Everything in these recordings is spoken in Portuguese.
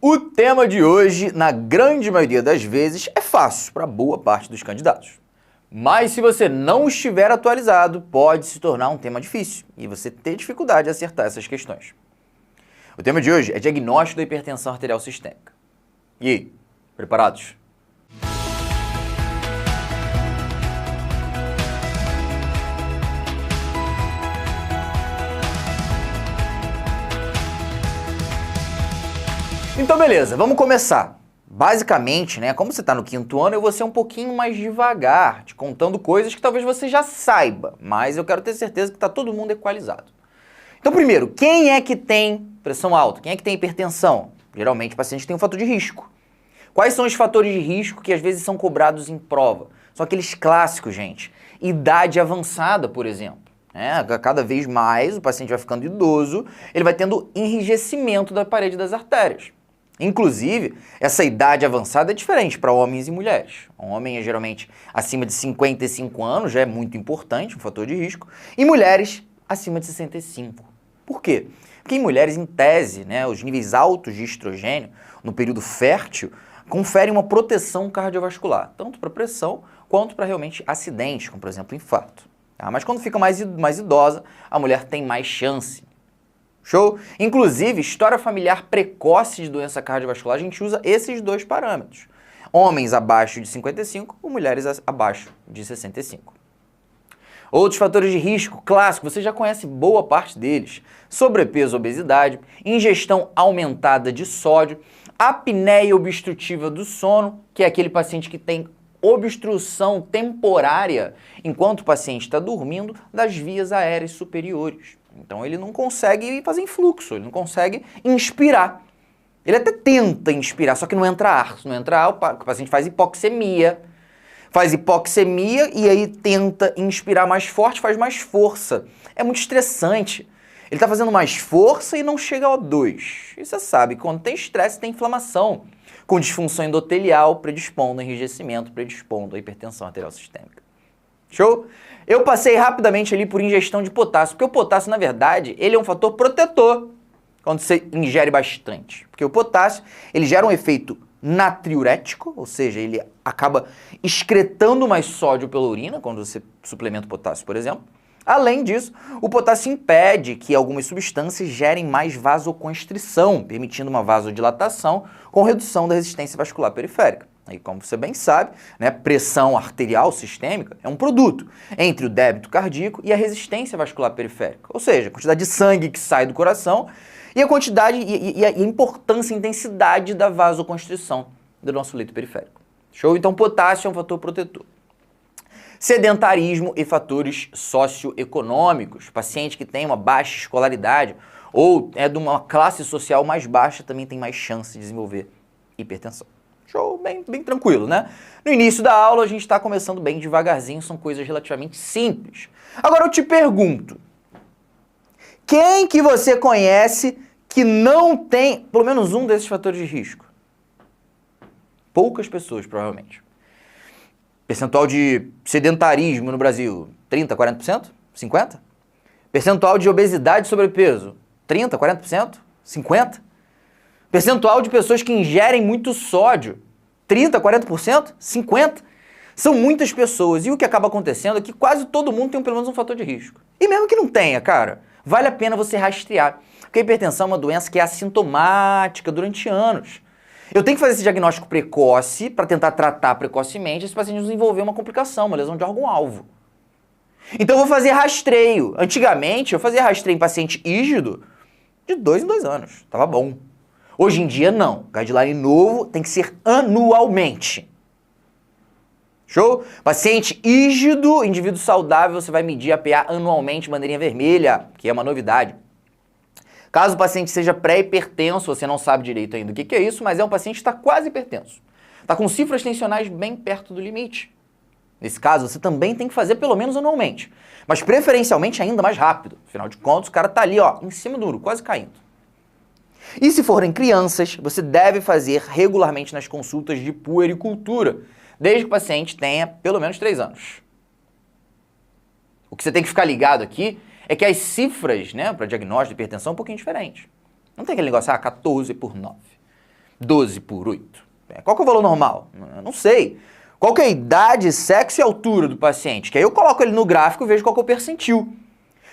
O tema de hoje, na grande maioria das vezes, é fácil para boa parte dos candidatos. Mas se você não estiver atualizado, pode se tornar um tema difícil e você ter dificuldade de acertar essas questões. O tema de hoje é diagnóstico da hipertensão arterial sistêmica. E aí, preparados? Então beleza, vamos começar. Basicamente, como você está no quinto ano, eu vou ser um pouquinho mais devagar, te contando coisas que talvez você já saiba, mas eu quero ter certeza que está todo mundo equalizado. Então primeiro, quem é que tem pressão alta? Quem é que tem hipertensão? Geralmente pacientes têm um fator de risco. Quais são os fatores de risco que às vezes são cobrados em prova? São aqueles clássicos, gente. Idade avançada, por exemplo. Cada vez mais o paciente vai ficando idoso, ele vai tendo enrijecimento da parede das artérias. Inclusive, essa idade avançada é diferente para homens e mulheres. Um homem é geralmente acima de 55 anos, já é muito importante, um fator de risco, e mulheres acima de 65. Por quê? Porque em mulheres, em tese, os níveis altos de estrogênio no período fértil conferem uma proteção cardiovascular, tanto para pressão quanto para realmente acidentes, como por exemplo infarto. Mas quando fica mais idosa, a mulher tem mais chance. Show? Inclusive, história familiar precoce de doença cardiovascular, a gente usa esses dois parâmetros. Homens abaixo de 55 ou mulheres abaixo de 65. Outros fatores de risco clássicos, você já conhece boa parte deles. Sobrepeso, obesidade, ingestão aumentada de sódio, apneia obstrutiva do sono, que é aquele paciente que tem obstrução temporária enquanto o paciente está dormindo das vias aéreas superiores. Então ele não consegue fazer influxo, ele não consegue inspirar. Ele até tenta inspirar, só que não entra ar. Se não entra ar, o paciente faz hipoxemia. Faz hipoxemia e aí tenta inspirar mais forte, faz mais força. É muito estressante. Ele está fazendo mais força e não chega ao O2. E você sabe, quando tem estresse, tem inflamação, com disfunção endotelial, predispondo ao enrijecimento, predispondo à hipertensão arterial sistêmica. Show? Eu passei rapidamente ali por ingestão de potássio, porque o potássio, na verdade, ele é um fator protetor quando você ingere bastante. Porque o potássio, ele gera um efeito natriurético, ou seja, ele acaba excretando mais sódio pela urina, quando você suplementa o potássio, por exemplo. Além disso, o potássio impede que algumas substâncias gerem mais vasoconstrição, permitindo uma vasodilatação com redução da resistência vascular periférica. E como você bem sabe, pressão arterial sistêmica é um produto entre o débito cardíaco e a resistência vascular periférica. Ou seja, a quantidade de sangue que sai do coração e a quantidade e a importância e intensidade da vasoconstrição do nosso leito periférico. Show? Então, potássio é um fator protetor. Sedentarismo e fatores socioeconômicos. Paciente que tem uma baixa escolaridade ou é de uma classe social mais baixa também tem mais chance de desenvolver hipertensão. Show, bem tranquilo, No início da aula a gente está começando bem devagarzinho, são coisas relativamente simples. Agora eu te pergunto, quem que você conhece que não tem pelo menos um desses fatores de risco? Poucas pessoas, provavelmente. Percentual de sedentarismo no Brasil, 30%, 40%? 50%? Percentual de obesidade e sobrepeso, 30%, 40%? 50%? Percentual de pessoas que ingerem muito sódio, 30%, 40%, 50%. São muitas pessoas. E o que acaba acontecendo é que quase todo mundo tem pelo menos um fator de risco. E mesmo que não tenha, cara, vale a pena você rastrear. Porque a hipertensão é uma doença que é assintomática durante anos. Eu tenho que fazer esse diagnóstico precoce para tentar tratar precocemente esse paciente desenvolver uma complicação, uma lesão de órgão-alvo. Então eu vou fazer rastreio. Antigamente eu fazia rastreio em paciente rígido de 2 em 2 anos. Tava bom. Hoje em dia, não. Guideline novo tem que ser anualmente. Show? Paciente rígido, indivíduo saudável, você vai medir a PA anualmente, bandeirinha vermelha, que é uma novidade. Caso o paciente seja pré-hipertenso, você não sabe direito ainda o que é isso, mas é um paciente que está quase hipertenso. Está com cifras tensionais bem perto do limite. Nesse caso, você também tem que fazer pelo menos anualmente, mas preferencialmente ainda mais rápido. Afinal de contas, o cara está ali, em cima do muro, quase caindo. E se forem crianças, você deve fazer regularmente nas consultas de puericultura, desde que o paciente tenha pelo menos 3 anos. O que você tem que ficar ligado aqui é que as cifras, para diagnóstico de hipertensão são um pouquinho diferentes. Não tem aquele negócio, 14 por 9. 12 por 8? Qual que é o valor normal? Eu não sei. Qual que é a idade, sexo e altura do paciente? Que aí eu coloco ele no gráfico e vejo qual que é o percentil.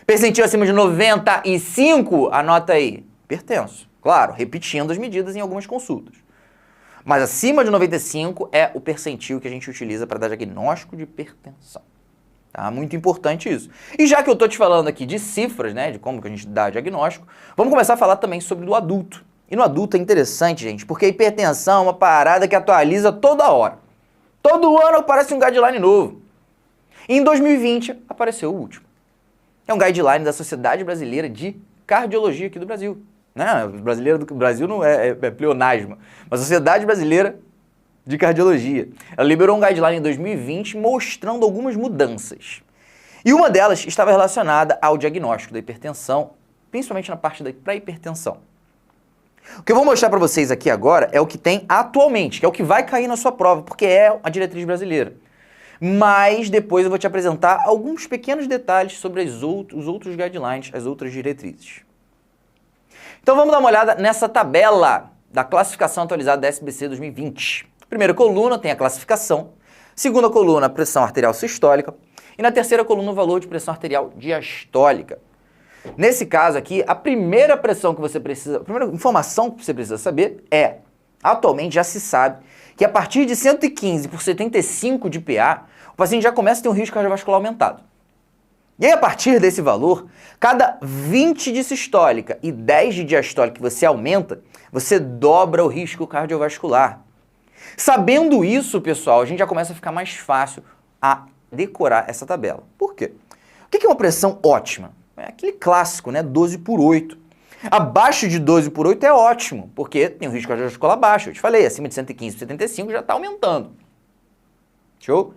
Percentil acima de 95, anota aí, hipertenso. Claro, repetindo as medidas em algumas consultas. Mas acima de 95 é o percentil que a gente utiliza para dar diagnóstico de hipertensão. Tá? Muito importante isso. E já que eu estou te falando aqui de cifras, né, de como que a gente dá diagnóstico, vamos começar a falar também sobre o adulto. E no adulto é interessante, gente, porque a hipertensão é uma parada que atualiza toda hora. Todo ano aparece um guideline novo. E em 2020 apareceu o último. É um guideline da Sociedade Brasileira de Cardiologia aqui do Brasil. Né? O brasileiro do Brasil não é pleonasmo, mas a Sociedade Brasileira de Cardiologia. Ela liberou um guideline em 2020 mostrando algumas mudanças. E uma delas estava relacionada ao diagnóstico da hipertensão, principalmente na parte da pré-hipertensão. O que eu vou mostrar para vocês aqui agora é o que tem atualmente, que é o que vai cair na sua prova, porque é a diretriz brasileira. Mas depois eu vou te apresentar alguns pequenos detalhes sobre os outros guidelines, as outras diretrizes. Então vamos dar uma olhada nessa tabela da classificação atualizada da SBC 2020. Primeira coluna tem a classificação, segunda coluna a pressão arterial sistólica e na terceira coluna o valor de pressão arterial diastólica. Nesse caso aqui, a primeira pressão que você precisa, a primeira informação que você precisa saber é, atualmente já se sabe que a partir de 115 por 75 de PA, o paciente já começa a ter um risco cardiovascular aumentado. E aí, a partir desse valor, cada 20 de sistólica e 10 de diastólica que você aumenta, você dobra o risco cardiovascular. Sabendo isso, pessoal, a gente já começa a ficar mais fácil a decorar essa tabela. Por quê? O que é uma pressão ótima? É aquele clássico, né? 12 por 8. Abaixo de 12 por 8 é ótimo, porque tem um risco cardiovascular baixo. Eu te falei, acima de 115 por 75 já está aumentando. Show?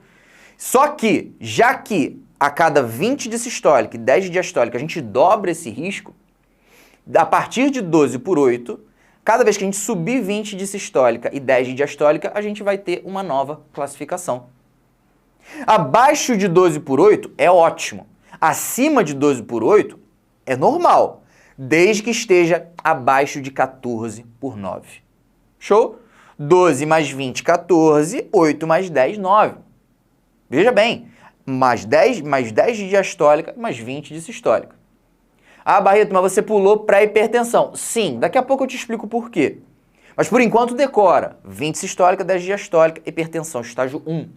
Só que, já que a cada 20 de sistólica e 10 de diastólica a gente dobra esse risco, a partir de 12 por 8, cada vez que a gente subir 20 de sistólica e 10 de diastólica, a gente vai ter uma nova classificação. Abaixo de 12 por 8 é ótimo. Acima de 12 por 8 é normal, desde que esteja abaixo de 14 por 9. Show? 12 mais 20, 14, 8 mais 10, 9. Veja bem, mais 10 de diastólica, mais 20 de sistólica. Ah, Barreto, mas você pulou pré-hipertensão. Sim, daqui a pouco eu te explico por quê. Mas por enquanto decora, 20 sistólica, 10 diastólica, hipertensão, estágio 1.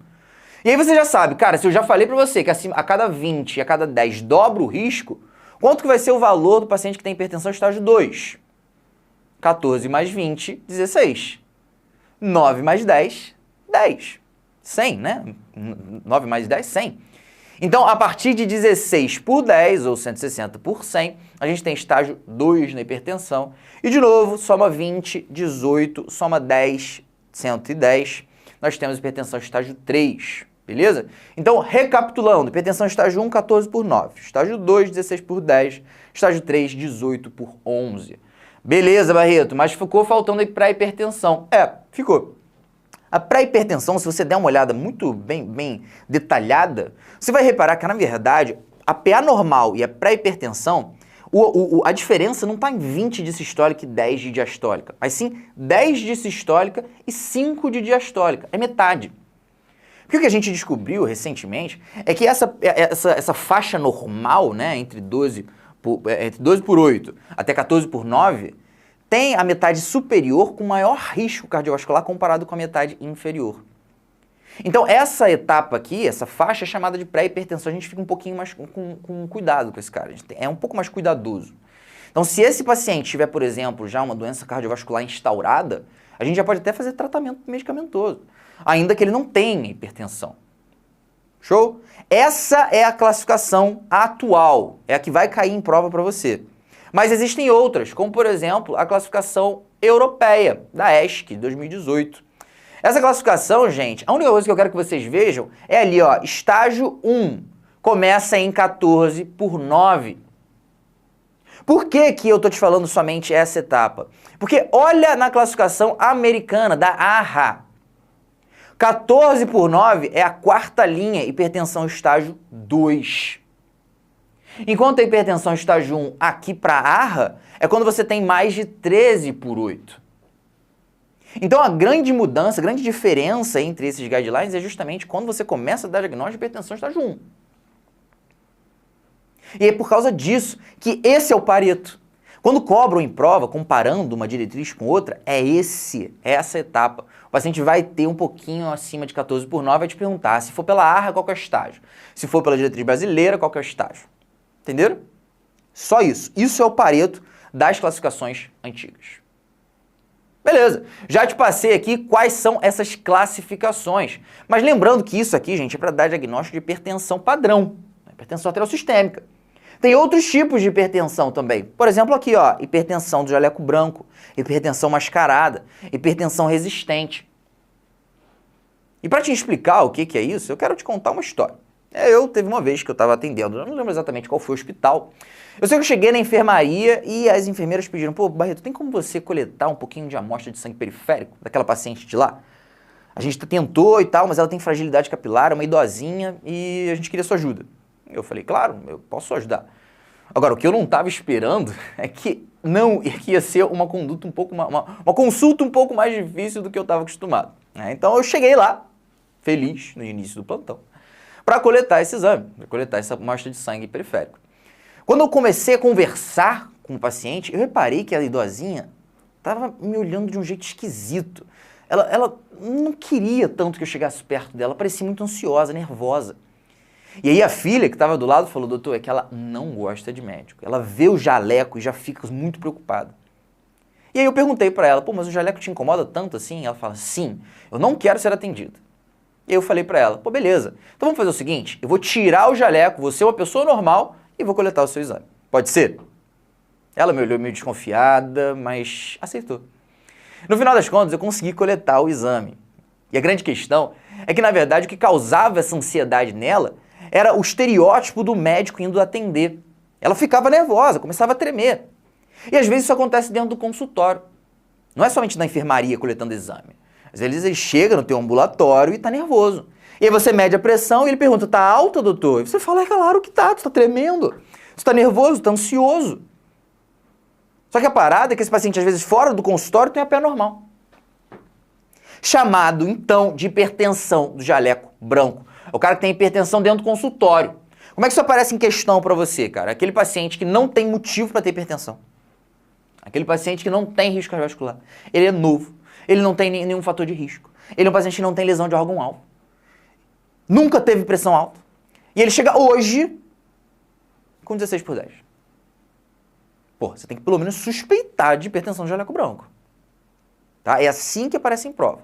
E aí você já sabe, cara, se eu já falei pra você que a cada 20 e a cada 10 dobra o risco, quanto que vai ser o valor do paciente que tem hipertensão estágio 2? 14 mais 20, 16. 9 mais 10, 10. 100, né? 9 mais 10, 100. Então, a partir de 16 por 10, ou 160 por 100, a gente tem estágio 2 na hipertensão. E, de novo, soma 20, 18, soma 10, 110. Nós temos hipertensão estágio 3. Beleza? Então, recapitulando, hipertensão estágio 1, 14 por 9, estágio 2, 16 por 10, estágio 3, 18 por 11. Beleza, Barreto, mas ficou faltando aí para hipertensão. Ficou. A pré-hipertensão, se você der uma olhada muito bem detalhada, você vai reparar que, na verdade, a PA normal e a pré-hipertensão, a diferença não está em 20 de sistólica e 10 de diastólica, mas sim 10 de sistólica e 5 de diastólica. É metade. Porque o que a gente descobriu recentemente é que essa faixa normal, né, entre 12 por 8 até 14 por 9, tem a metade superior com maior risco cardiovascular comparado com a metade inferior. Então essa etapa aqui, essa faixa é chamada de pré-hipertensão, a gente fica um pouquinho mais com cuidado com esse cara, a gente é um pouco mais cuidadoso. Então se esse paciente tiver, por exemplo, já uma doença cardiovascular instaurada, a gente já pode até fazer tratamento medicamentoso, ainda que ele não tenha hipertensão. Show? Essa é a classificação atual, é a que vai cair em prova para você. Mas existem outras, como por exemplo a classificação europeia, da ESC, 2018. Essa classificação, gente, a única coisa que eu quero que vocês vejam é ali, ó, estágio 1, começa em 14 por 9. Por que que eu tô te falando somente essa etapa? Porque olha na classificação americana, da AHA. 14 por 9 é a quarta linha, hipertensão estágio 2. Enquanto a hipertensão estágio 1 aqui para a AHA é quando você tem mais de 13 por 8. Então a grande mudança, a grande diferença entre esses guidelines é justamente quando você começa a dar diagnóstico de hipertensão estágio 1. E é por causa disso que esse é o Pareto. Quando cobram em prova, comparando uma diretriz com outra, é essa etapa. O paciente vai ter um pouquinho acima de 14/9, vai te perguntar se for pela ARRA, qual que é o estágio? Se for pela diretriz brasileira, qual que é o estágio? Entenderam? Só isso. Isso é o Pareto das classificações antigas. Beleza, já te passei aqui quais são essas classificações. Mas lembrando que isso aqui, gente, é para dar diagnóstico de hipertensão padrão, hipertensão arterial sistêmica. Tem outros tipos de hipertensão também. Por exemplo, aqui, ó, hipertensão do jaleco branco, hipertensão mascarada, hipertensão resistente. E para te explicar o que é isso, eu quero te contar uma história. Teve uma vez que eu estava atendendo, eu não lembro exatamente qual foi o hospital. Eu sei que eu cheguei na enfermaria e as enfermeiras pediram, pô, Barreto, tem como você coletar um pouquinho de amostra de sangue periférico daquela paciente de lá? A gente tentou e tal, mas ela tem fragilidade capilar, é uma idosinha e a gente queria sua ajuda. Eu falei, claro, eu posso ajudar. Agora, o que eu não estava esperando é que ia ser uma conduta uma consulta um pouco mais difícil do que eu estava acostumado. Então eu cheguei lá, feliz, no início do plantão, para coletar esse exame, para coletar essa amostra de sangue periférico. Quando eu comecei a conversar com o paciente, eu reparei que a idosinha estava me olhando de um jeito esquisito. Ela não queria tanto que eu chegasse perto dela, parecia muito ansiosa, nervosa. E aí a filha que estava do lado falou, doutor, é que ela não gosta de médico. Ela vê o jaleco e já fica muito preocupada. E aí eu perguntei para ela, pô, mas o jaleco te incomoda tanto assim? Ela fala, sim, eu não quero ser atendida. E aí eu falei para ela, pô, beleza, então vamos fazer o seguinte, eu vou tirar o jaleco, vou ser uma pessoa normal e vou coletar o seu exame. Pode ser? Ela me olhou meio desconfiada, mas aceitou. No final das contas, eu consegui coletar o exame. E a grande questão é que, na verdade, o que causava essa ansiedade nela era o estereótipo do médico indo atender. Ela ficava nervosa, começava a tremer. E às vezes isso acontece dentro do consultório. Não é somente na enfermaria coletando exame. Às vezes ele chega no teu ambulatório e tá nervoso. E aí você mede a pressão e ele pergunta, tá alta, doutor? E você fala, é claro que tá, tu tá tremendo. Você tá nervoso, tá ansioso. Só que a parada é que esse paciente, às vezes, fora do consultório, tem a pé normal. Chamado, então, de hipertensão do jaleco branco. O cara que tem hipertensão dentro do consultório. Como é que isso aparece em questão para você, cara? Aquele paciente que não tem motivo para ter hipertensão. Aquele paciente que não tem risco cardiovascular. Ele é novo. Ele não tem nenhum fator de risco. Ele é um paciente que não tem lesão de órgão-alvo. Nunca teve pressão alta. E ele chega hoje com 16/10. Pô, você tem que pelo menos suspeitar de hipertensão de jaleco branco. Tá? É assim que aparece em prova.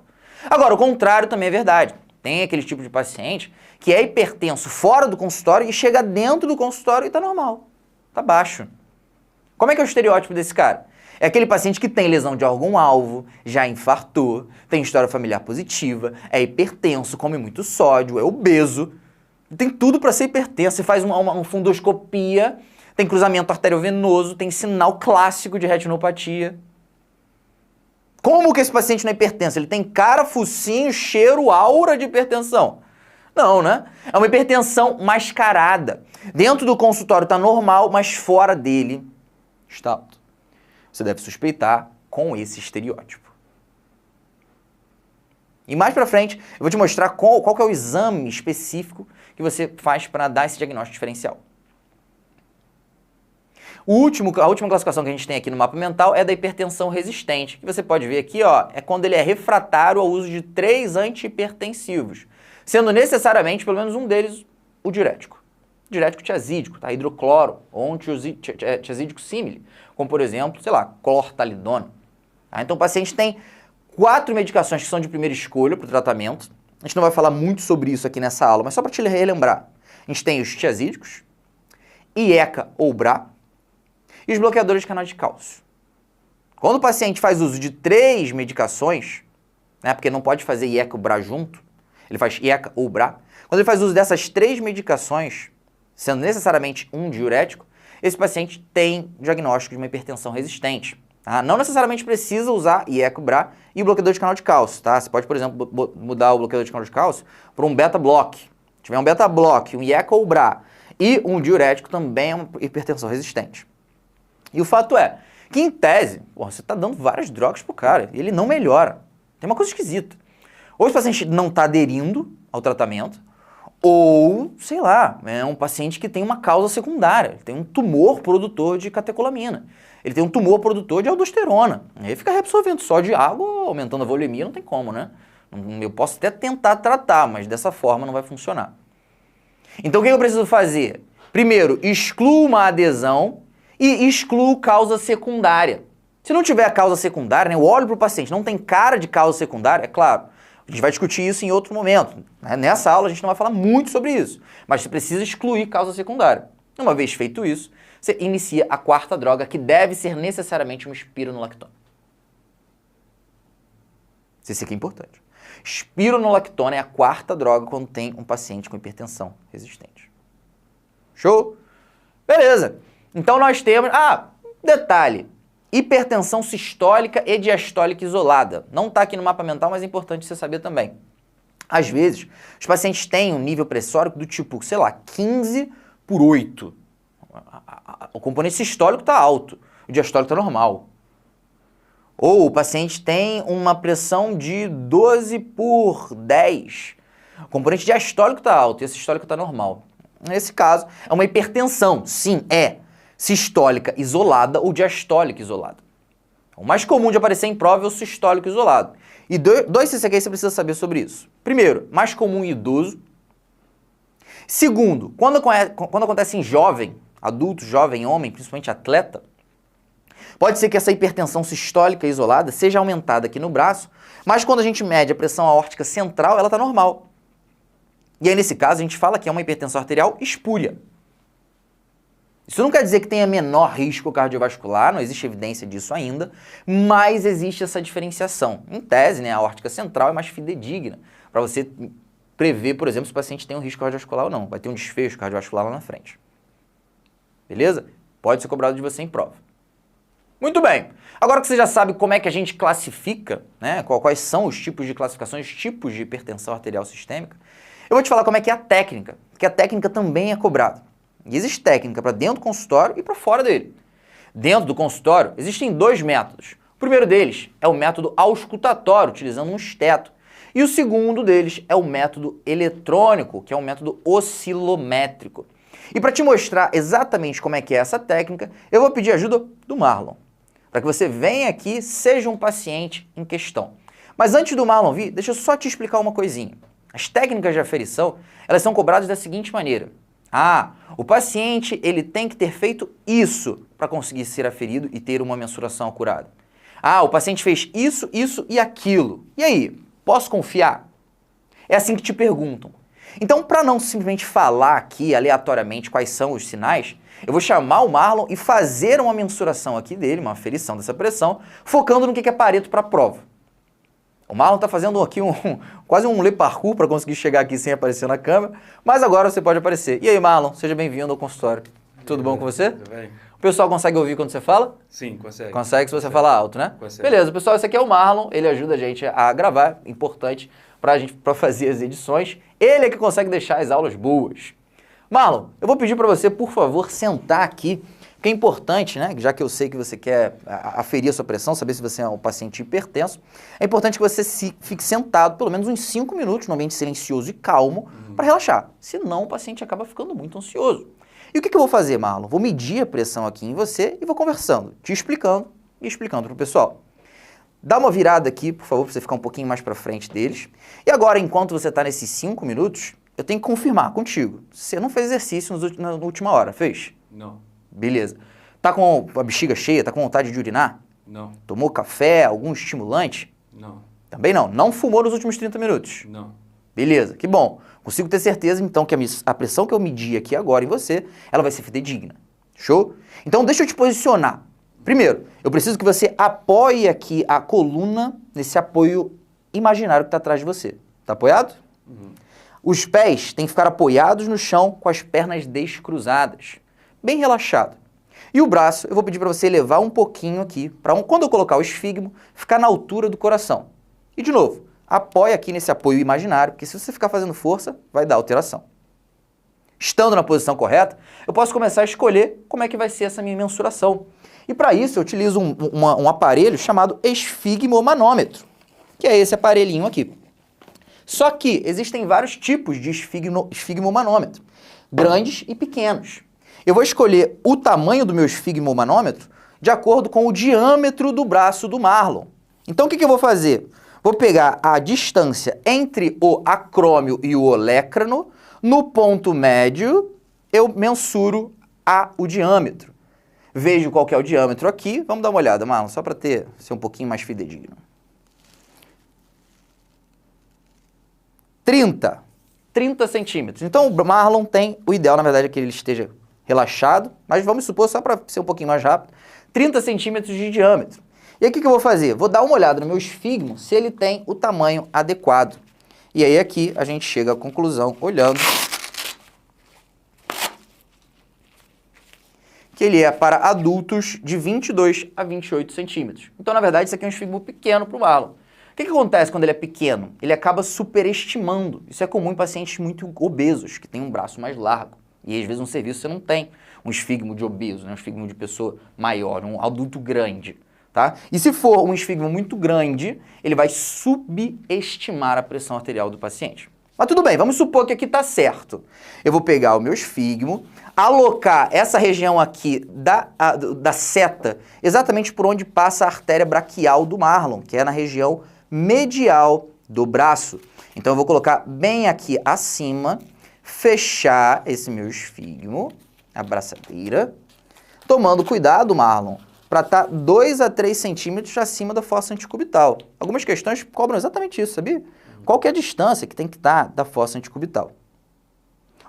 Agora, o contrário também é verdade. Tem aquele tipo de paciente que é hipertenso fora do consultório e chega dentro do consultório e tá normal. Tá baixo. Como é que é o estereótipo desse cara? É aquele paciente que tem lesão de órgão-alvo, já infartou, tem história familiar positiva, é hipertenso, come muito sódio, é obeso, tem tudo para ser hipertenso. Você faz uma fundoscopia, tem cruzamento arteriovenoso, tem sinal clássico de retinopatia. Como que esse paciente não é hipertenso? Ele tem cara, focinho, cheiro, aura de hipertensão. Não, né? É uma hipertensão mascarada. Dentro do consultório está normal, mas fora dele está alto. Você deve suspeitar com esse estereótipo. E mais pra frente, eu vou te mostrar qual que é o exame específico que você faz para dar esse diagnóstico diferencial. A última classificação que a gente tem aqui no mapa mental é da hipertensão resistente, que você pode ver aqui, ó, é quando ele é refratário ao uso de 3 antihipertensivos, sendo necessariamente, pelo menos um deles, o diurético. Diurético tiazídico, tá? Hidrocloro, ou um tiazídico símile, como por exemplo, sei lá, clortalidona. Tá? Então o paciente tem 4 medicações que são de primeira escolha para o tratamento. A gente não vai falar muito sobre isso aqui nessa aula, mas só para te relembrar. A gente tem os tiazídicos, IECA ou BRA, e os bloqueadores de canal de cálcio. Quando o paciente faz uso de 3 medicações, né, porque não pode fazer IECA ou BRA junto, ele faz IECA ou BRA, quando ele faz uso dessas 3 medicações, sendo necessariamente um diurético, esse paciente tem diagnóstico de uma hipertensão resistente. Tá? Não necessariamente precisa usar IECA, BRA e o bloqueador de canal de cálcio. Tá? Você pode, por exemplo, mudar o bloqueador de canal de cálcio para um beta-block. Se tiver um beta-block, um IECA ou BRA e um diurético, também é uma hipertensão resistente. E o fato é que, em tese, você está dando várias drogas pro cara e ele não melhora. Tem uma coisa esquisita. Ou esse paciente não está aderindo ao tratamento, ou, sei lá, é um paciente que tem uma causa secundária, ele tem um tumor produtor de catecolamina, ele tem um tumor produtor de aldosterona, aí fica reabsorvendo só de água, aumentando a volemia, não tem como, né? Eu posso até tentar tratar, mas dessa forma não vai funcionar. Então o que eu preciso fazer? Primeiro, excluo uma adesão e excluo causa secundária. Se não tiver causa secundária, né, eu olho para o paciente, não tem cara de causa secundária, é claro, a gente vai discutir isso em outro momento. Né? Nessa aula a gente não vai falar muito sobre isso, mas você precisa excluir causa secundária. Uma vez feito isso, você inicia a quarta droga, que deve ser necessariamente um espironolactona. Isso aqui é importante. Espironolactona é a quarta droga quando tem um paciente com hipertensão resistente. Show? Beleza. Então nós temos... detalhe. Hipertensão sistólica e diastólica isolada. Não está aqui no mapa mental, mas é importante você saber também. Às vezes, os pacientes têm um nível pressórico do tipo, sei lá, 15/8. O componente sistólico está alto, o diastólico está normal. Ou o paciente tem uma pressão de 12/10. O componente diastólico está alto e esse sistólico está normal. Nesse caso, é uma hipertensão. Sim, é sistólica isolada ou diastólica isolada. O mais comum de aparecer em prova é o sistólico isolado. E dois CCQ você precisa saber sobre isso. Primeiro, mais comum em idoso. Segundo, quando acontece em jovem, adulto, jovem, homem, principalmente atleta, pode ser que essa hipertensão sistólica isolada seja aumentada aqui no braço, mas quando a gente mede a pressão aórtica central, ela está normal. E aí, nesse caso, a gente fala que é uma hipertensão arterial espúria. Isso não quer dizer que tenha menor risco cardiovascular, não existe evidência disso ainda, mas existe essa diferenciação. Em tese, né, a aórtica central é mais fidedigna para você prever, por exemplo, se o paciente tem um risco cardiovascular ou não. Vai ter um desfecho cardiovascular lá na frente. Beleza? Pode ser cobrado de você em prova. Muito bem. Agora que você já sabe como é que a gente classifica, né, quais são os tipos de classificações, os tipos de hipertensão arterial sistêmica, eu vou te falar como é que é a técnica, porque a técnica também é cobrada. E existe técnica para dentro do consultório e para fora dele. Dentro do consultório, existem dois métodos. O primeiro deles é o método auscultatório, utilizando um esteto. E o segundo deles é o método eletrônico, que é um método oscilométrico. E para te mostrar exatamente como é que é essa técnica, eu vou pedir ajuda do Marlon, para que você venha aqui, seja um paciente em questão. Mas antes do Marlon vir, deixa eu só te explicar uma coisinha. As técnicas de aferição, elas são cobradas da seguinte maneira. O paciente ele tem que ter feito isso para conseguir ser aferido e ter uma mensuração acurada. O paciente fez isso, isso e aquilo. E aí, posso confiar? É assim que te perguntam. Então, para não simplesmente falar aqui aleatoriamente quais são os sinais, eu vou chamar o Marlon e fazer uma mensuração aqui dele, uma aferição dessa pressão, focando no que é Pareto para a prova. O Marlon está fazendo aqui quase um le parcours para conseguir chegar aqui sem aparecer na câmera, mas agora você pode aparecer. E aí, Marlon, seja bem-vindo ao consultório. Tudo bom com você? Tudo bem. O pessoal consegue ouvir quando você fala? Sim, consegue. Consegue se você falar alto, né? Consegue. Beleza, pessoal, esse aqui é o Marlon, ele ajuda a gente a gravar, importante para fazer as edições. Ele é que consegue deixar as aulas boas. Marlon, eu vou pedir para você, por favor, sentar aqui, porque é importante, né? Já que eu sei que você quer aferir a sua pressão, saber se você é um paciente hipertenso, é importante que você fique sentado pelo menos uns 5 minutos num ambiente silencioso e calmo para relaxar. Senão o paciente acaba ficando muito ansioso. E o que eu vou fazer, Marlon? Vou medir a pressão aqui em você e vou conversando, te explicando e explicando para o pessoal. Dá uma virada aqui, por favor, para você ficar um pouquinho mais para frente deles. E agora, enquanto você está nesses 5 minutos, eu tenho que confirmar contigo. Você não fez exercício na última hora, fez? Não. Beleza. Tá com a bexiga cheia? Tá com vontade de urinar? Não. Tomou café, algum estimulante? Não. Também não. Não fumou nos últimos 30 minutos? Não. Beleza, que bom. Consigo ter certeza, então, que a pressão que eu medi aqui agora em você, ela vai ser fidedigna. Show? Então, deixa eu te posicionar. Primeiro, eu preciso que você apoie aqui a coluna nesse apoio imaginário que está atrás de você. Tá apoiado? Uhum. Os pés têm que ficar apoiados no chão com as pernas descruzadas. Bem relaxado. E o braço, eu vou pedir para você elevar um pouquinho aqui, para quando eu colocar o esfígmo, ficar na altura do coração. E de novo, apoia aqui nesse apoio imaginário, porque se você ficar fazendo força, vai dar alteração. Estando na posição correta, eu posso começar a escolher como é que vai ser essa minha mensuração. E para isso eu utilizo um aparelho chamado esfigmomanômetro. que é esse aparelhinho aqui. Só que existem vários tipos de esfigmomanômetro, grandes e pequenos. Eu vou escolher o tamanho do meu esfigmomanômetro de acordo com o diâmetro do braço do Marlon. Então o que eu vou fazer? Vou pegar a distância entre o acrômio e o olecrano, no ponto médio eu mensuro o diâmetro. Vejo qual que é o diâmetro aqui, vamos dar uma olhada, Marlon, só para ser um pouquinho mais fidedigno. 30 centímetros. Então o Marlon tem, o ideal na verdade é que ele esteja relaxado, mas vamos supor, só para ser um pouquinho mais rápido, 30 centímetros de diâmetro. E aí o que eu vou fazer? Vou dar uma olhada no meu esfigmo se ele tem o tamanho adequado. E aí aqui a gente chega à conclusão, olhando, que ele é para adultos de 22 a 28 centímetros. Então, na verdade, isso aqui é um esfigmo pequeno para o Marlon. O que acontece quando ele é pequeno? Ele acaba superestimando. Isso é comum em pacientes muito obesos, que têm um braço mais largo. E às vezes no serviço você não tem um esfigmo de obeso, né? Um esfigmo de pessoa maior, um adulto grande. Tá? E se for um esfigmo muito grande, ele vai subestimar a pressão arterial do paciente. Mas tudo bem, vamos supor que aqui está certo. Eu vou pegar o meu esfigmo, alocar essa região aqui da seta exatamente por onde passa a artéria braquial do Marlon, que é na região medial do braço. Então eu vou colocar bem aqui acima, fechar esse meu esfigmo, a braçadeira, tomando cuidado, Marlon, para estar 2 a 3 centímetros acima da fossa antecubital. Algumas questões cobram exatamente isso, sabia? Qual que é a distância que tem que estar da fossa antecubital?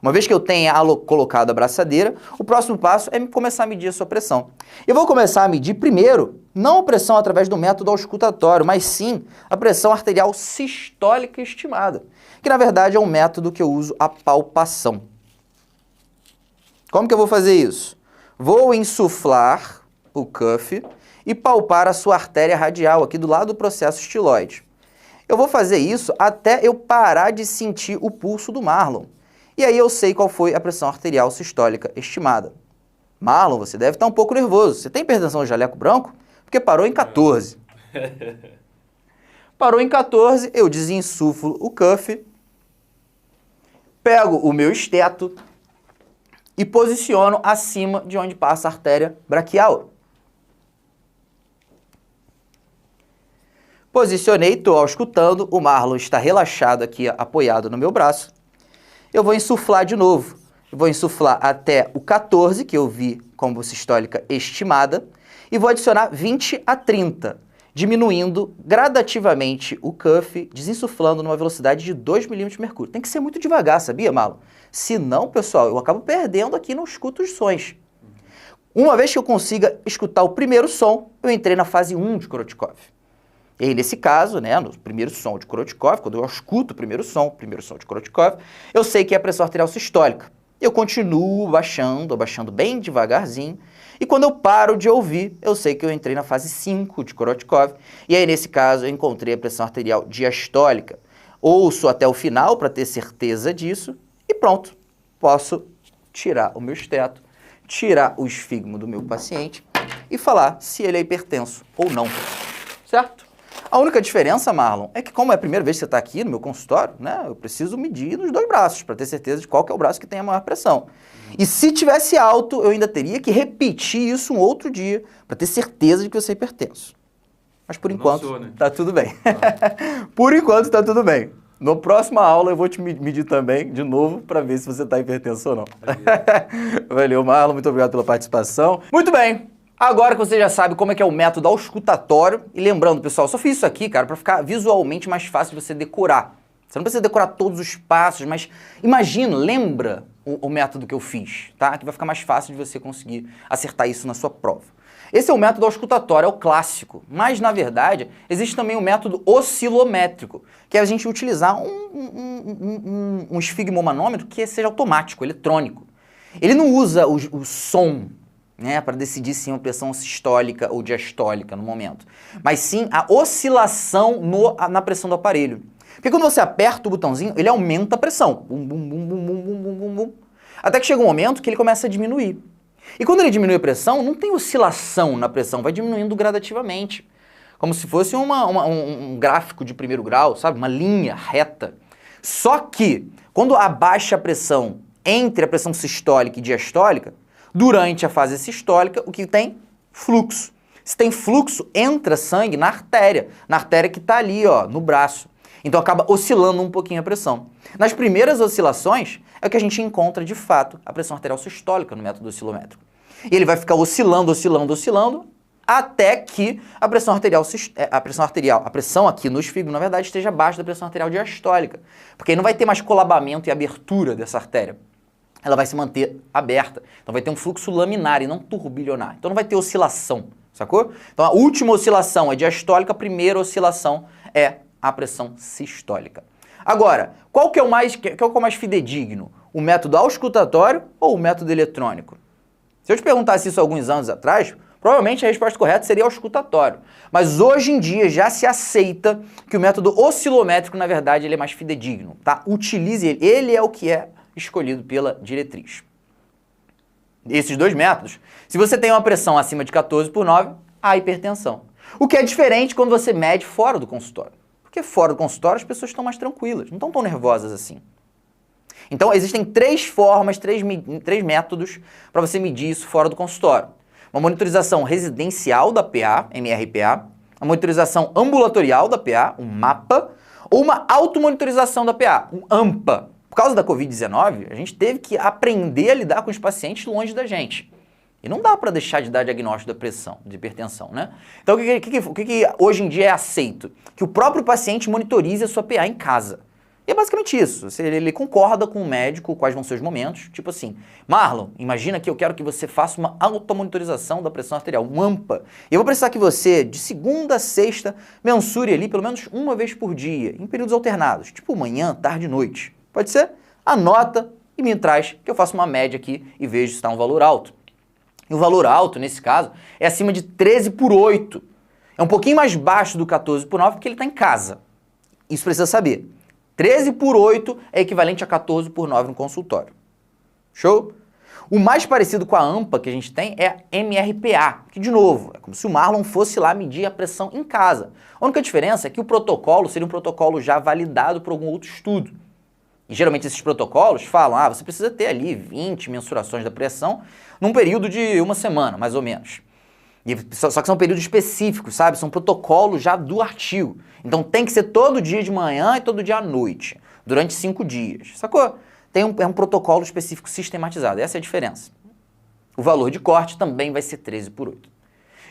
Uma vez que eu tenha colocado a braçadeira, o próximo passo é começar a medir a sua pressão. Eu vou começar a medir primeiro, não a pressão através do método auscultatório, mas sim a pressão arterial sistólica estimada, que na verdade é um método que eu uso a palpação. Como que eu vou fazer isso? Vou insuflar o cuff e palpar a sua artéria radial aqui do lado do processo estiloide. Eu vou fazer isso até eu parar de sentir o pulso do Marlon. E aí eu sei qual foi a pressão arterial sistólica estimada. Marlon, você deve estar um pouco nervoso. Você tem hipertensão de jaleco branco? Porque parou em 14. Parou em 14, eu desinsuflo o cuff, pego o meu esteto e posiciono acima de onde passa a artéria braquial. Posicionei, estou auscultando, o Marlon está relaxado aqui, apoiado no meu braço. Eu vou insuflar de novo. Eu vou insuflar até o 14, que eu vi como sistólica estimada, e vou adicionar 20 a 30, diminuindo gradativamente o cuff, desinsuflando numa velocidade de 2 milímetros de mercúrio. Tem que ser muito devagar, sabia, Marlon? Senão, pessoal, eu acabo perdendo aqui, não escuto os sons. Uma vez que eu consiga escutar o primeiro som, eu entrei na fase 1 de Korotkov. E aí, nesse caso, né, no primeiro som de Korotkov, quando eu escuto o primeiro som de Korotkov, eu sei que é a pressão arterial sistólica. Eu continuo abaixando bem devagarzinho, e quando eu paro de ouvir, eu sei que eu entrei na fase 5 de Korotkov, e aí, nesse caso, eu encontrei a pressão arterial diastólica. Ouço até o final para ter certeza disso, e pronto, posso tirar o meu esteto, tirar o esfigmo do meu paciente e falar se ele é hipertenso ou não, certo? A única diferença, Marlon, é que como é a primeira vez que você está aqui no meu consultório, né, eu preciso medir nos 2 braços para ter certeza de qual que é o braço que tem a maior pressão. E se tivesse alto, eu ainda teria que repetir isso um outro dia para ter certeza de que você é hipertenso. Mas por enquanto, tá tudo bem. Por enquanto, tá tudo bem. Na próxima aula eu vou te medir também, de novo, para ver se você está hipertenso ou não. Valeu, Marlon. Muito obrigado pela participação. Muito bem. Agora que você já sabe como é que é o método auscultatório, e lembrando, pessoal, só fiz isso aqui, cara, para ficar visualmente mais fácil de você decorar. Você não precisa decorar todos os passos, mas imagina, lembra o método que eu fiz, tá? Que vai ficar mais fácil de você conseguir acertar isso na sua prova. Esse é o método auscultatório, é o clássico, mas na verdade existe também o método oscilométrico, que é a gente utilizar um esfigmomanômetro que seja automático, eletrônico. Ele não usa o som, né, para decidir se é uma pressão sistólica ou diastólica no momento, mas sim a oscilação na pressão do aparelho. Porque quando você aperta o botãozinho, ele aumenta a pressão, bum, bum, bum, bum, bum, bum, bum, bum, até que chega um momento que ele começa a diminuir. E quando ele diminui a pressão, não tem oscilação na pressão, vai diminuindo gradativamente. como se fosse um gráfico de primeiro grau, sabe? Uma linha reta. Só que, quando abaixa a pressão entre a pressão sistólica e diastólica, durante a fase sistólica, o que tem? Fluxo. Se tem fluxo, entra sangue na artéria que está ali, ó, no braço. Então acaba oscilando um pouquinho a pressão. Nas primeiras oscilações, é o que a gente encontra, de fato, a pressão arterial sistólica no método oscilométrico. E ele vai ficar oscilando, até que a pressão aqui nos fígados, na verdade, esteja abaixo da pressão arterial diastólica. Porque aí não vai ter mais colabamento e abertura dessa artéria. Ela vai se manter aberta. Então vai ter um fluxo laminar e não turbilionar. Então não vai ter oscilação, sacou? Então a última oscilação é diastólica, a primeira oscilação é a pressão sistólica. Agora, qual que é o mais fidedigno? O método auscultatório ou o método eletrônico? Se eu te perguntasse isso alguns anos atrás, provavelmente a resposta correta seria auscultatório. Mas hoje em dia já se aceita que o método oscilométrico, na verdade, ele é mais fidedigno, tá? Utilize ele. Ele é o que é escolhido pela diretriz. Esses dois métodos, se você tem uma pressão acima de 14/9, há hipertensão. O que é diferente quando você mede fora do consultório. Porque fora do consultório as pessoas estão mais tranquilas, não estão tão nervosas assim. Então existem três formas, três métodos para você medir isso fora do consultório. Uma monitorização residencial da PA, MRPA, uma monitorização ambulatorial da PA, um MAPA, ou uma automonitorização da PA, um AMPA. Por causa da Covid-19, a gente teve que aprender a lidar com os pacientes longe da gente. E não dá para deixar de dar diagnóstico da pressão, de hipertensão, né? Então, o que hoje em dia é aceito? Que o próprio paciente monitorize a sua PA em casa. E é basicamente isso. Ele concorda com o médico quais vão ser os momentos. Tipo assim, Marlon, imagina que eu quero que você faça uma automonitorização da pressão arterial, um AMPA. E eu vou precisar que você, de segunda a sexta, mensure ali pelo menos uma vez por dia, em períodos alternados, tipo manhã, tarde e noite. Pode ser? Anota e me traz que eu faço uma média aqui e vejo se está um valor alto. E o valor alto, nesse caso, é acima de 13/8. É um pouquinho mais baixo do 14/9 porque ele está em casa. Isso precisa saber. 13/8 é equivalente a 14/9 no consultório. Show? O mais parecido com a AMPA que a gente tem é a MRPA, que, de novo, é como se o Marlon fosse lá medir a pressão em casa. A única diferença é que o protocolo seria um protocolo já validado por algum outro estudo. E geralmente esses protocolos falam, você precisa ter ali 20 mensurações da pressão num período de uma semana, mais ou menos. Só que são períodos específicos, sabe? São protocolos já do artigo. Então tem que ser todo dia de manhã e todo dia à noite, durante 5 dias, sacou? É um protocolo específico sistematizado, essa é a diferença. O valor de corte também vai ser 13/8.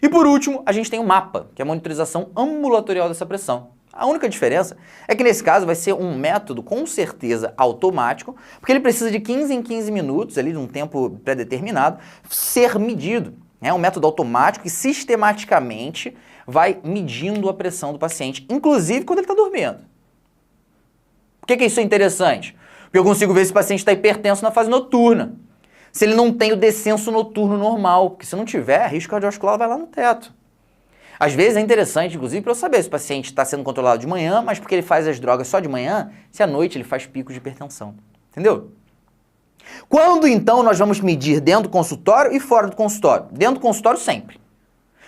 E por último, a gente tem o MAPA, que é a monitorização ambulatorial dessa pressão. A única diferença é que nesse caso vai ser um método com certeza automático, porque ele precisa de 15 em 15 minutos, ali de um tempo pré-determinado, ser medido. É um método automático que sistematicamente vai medindo a pressão do paciente, inclusive quando ele está dormindo. Por que isso é interessante? Porque eu consigo ver se o paciente está hipertenso na fase noturna. Se ele não tem o descenso noturno normal, porque se não tiver, risco cardiovascular vai lá no teto. Às vezes é interessante, inclusive, para eu saber se o paciente está sendo controlado de manhã, mas porque ele faz as drogas só de manhã, se à noite ele faz picos de hipertensão. Entendeu? Quando, então, nós vamos medir dentro do consultório e fora do consultório? Dentro do consultório, sempre.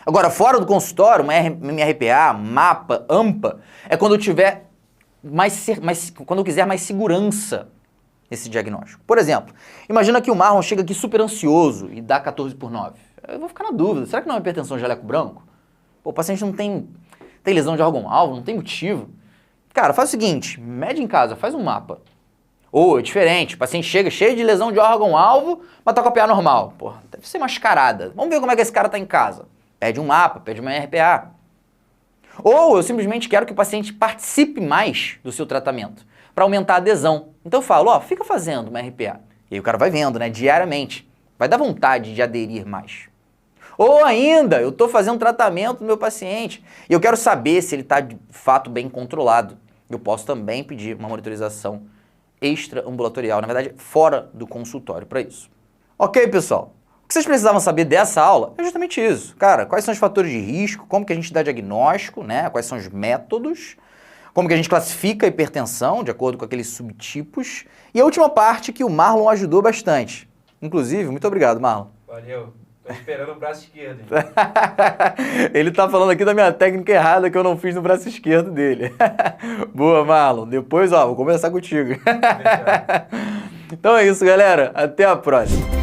Agora, fora do consultório, uma MRPA, MAPA, AMPA, é quando eu tiver quando eu quiser mais segurança nesse diagnóstico. Por exemplo, imagina que o Marlon chega aqui super ansioso e dá 14/9. Eu vou ficar na dúvida, será que não é uma hipertensão de jaleco branco? Pô, o paciente não tem lesão de órgão-alvo, não tem motivo. Cara, faz o seguinte, mede em casa, faz um mapa. Ou é diferente, o paciente chega cheio de lesão de órgão-alvo, mas tá com a PA normal. Pô, deve ser mascarada. Vamos ver como é que esse cara tá em casa. Pede um mapa, pede uma RPA. Ou eu simplesmente quero que o paciente participe mais do seu tratamento, para aumentar a adesão. Então eu falo, fica fazendo uma RPA. E aí o cara vai vendo, né, diariamente. Vai dar vontade de aderir mais. Ou ainda, eu estou fazendo tratamento no meu paciente e eu quero saber se ele está de fato bem controlado. Eu posso também pedir uma monitorização extra-ambulatorial, na verdade, fora do consultório para isso. Ok, pessoal? O que vocês precisavam saber dessa aula é justamente isso. Cara, quais são os fatores de risco, como que a gente dá diagnóstico, né? Quais são os métodos, como que a gente classifica a hipertensão de acordo com aqueles subtipos. E a última parte que o Marlon ajudou bastante. Inclusive, muito obrigado, Marlon. Valeu. esperando o braço esquerdo. Ele tá falando aqui da minha técnica errada que eu não fiz no braço esquerdo dele. Boa, Marlon. Depois, ó, vou conversar contigo. Então é isso, galera. Até a próxima.